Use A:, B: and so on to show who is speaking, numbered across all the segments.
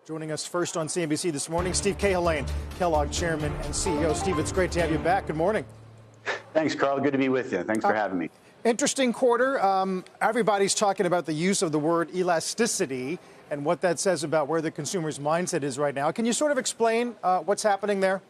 A: Joining us first on CNBC this morning, Steve Cahillane, Kellogg Chairman and CEO. Steve, it's great to have you back. Good morning.
B: Thanks, Carl. Good to be with you. Thanks for having me.
A: Interesting quarter. Everybody's talking about the use of the word elasticity and what that says about where the consumer's mindset is right now. Can you sort of explain what's happening there?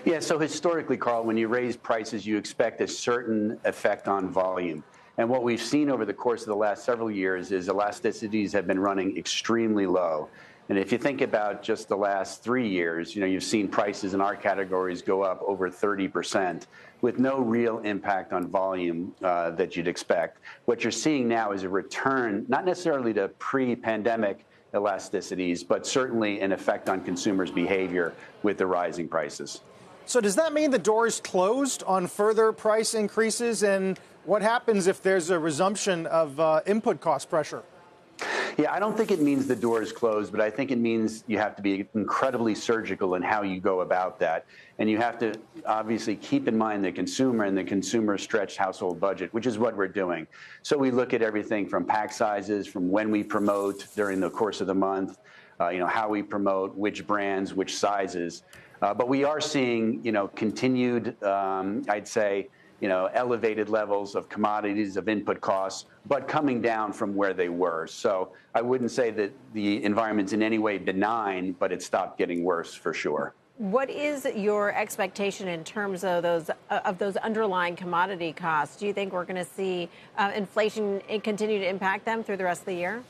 B: Yeah, so historically, Carl, when you raise prices, you expect a certain effect on volume. And what we've seen over the course of the last several years is elasticities have been running extremely low. And if you think about just the last 3 years, you've seen prices in our categories go up over 30% with no real impact on volume that you'd expect. What you're seeing now is a return, not necessarily to pre-pandemic elasticities, but certainly an effect on consumers' behavior with the rising prices.
A: So does that mean the door is closed on further price increases? And what happens if there's a resumption of input cost pressure?
B: Yeah, I don't think it means the door is closed, but I think it means you have to be incredibly surgical in how you go about that. And you have to obviously keep in mind the consumer and the consumer stretched household budget, which is what we're doing. So we look at everything from pack sizes, from when we promote during the course of the month, how we promote, which brands, which sizes. But we are seeing, continued, I'd say, elevated levels of commodities, of input costs, but coming down from where they were. So I wouldn't say that the environment's in any way benign, but it stopped getting worse for sure.
C: What is your expectation in terms of those underlying commodity costs? Do you think we're going to see inflation continue to impact them through the rest of the year?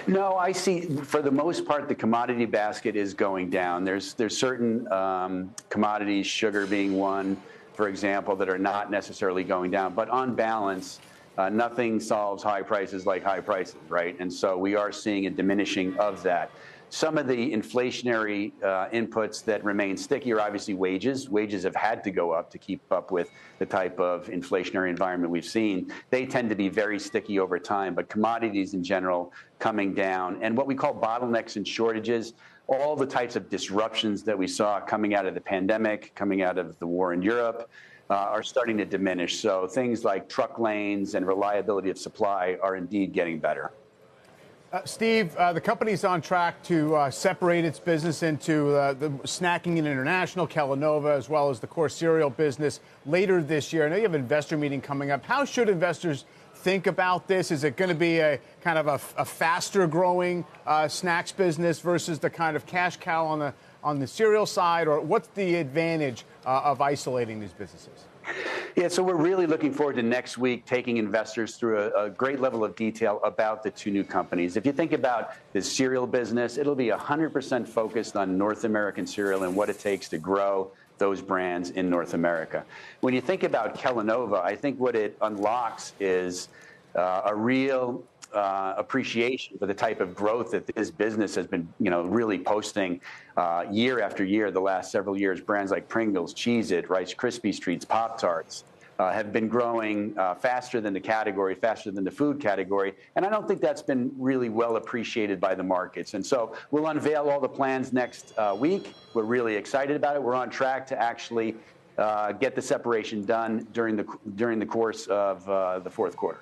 B: No, I see, for the most part, the commodity basket is going down. There's certain commodities, sugar being one, for example, that are not necessarily going down. But on balance, nothing solves high prices like high prices, right? And so we are seeing a diminishing of that. Some of the inflationary inputs that remain sticky are obviously wages. Wages have had to go up to keep up with the type of inflationary environment we've seen. They tend to be very sticky over time, but commodities in general coming down. And what we call bottlenecks and shortages, all the types of disruptions that we saw coming out of the pandemic, coming out of the war in Europe, are starting to diminish. So things like truck lanes and reliability of supply are indeed getting better.
D: Steve, the company's on track to separate its business into the snacking and international, Kellanova, as well as the core cereal business later this year. I know you have an investor meeting coming up. How should investors think about this? Is it going to be a kind of a faster growing snacks business versus the kind of cash cow on the cereal side? Or what's the advantage of isolating these businesses?
B: Yeah, so we're really looking forward to next week taking investors through a great level of detail about the two new companies. If you think about the cereal business, it'll be 100% focused on North American cereal and what it takes to grow those brands in North America. When you think about Kellanova, I think what it unlocks is a real appreciation for the type of growth that this business has been, really posting year after year the last several years. Brands like Pringles, Cheez-It, Rice Krispies Treats, Pop-Tarts have been growing faster than the category, faster than the food category. And I don't think that's been really well appreciated by the markets. And so we'll unveil all the plans next week. We're really excited about it. We're on track to actually get the separation done during the course of the fourth quarter.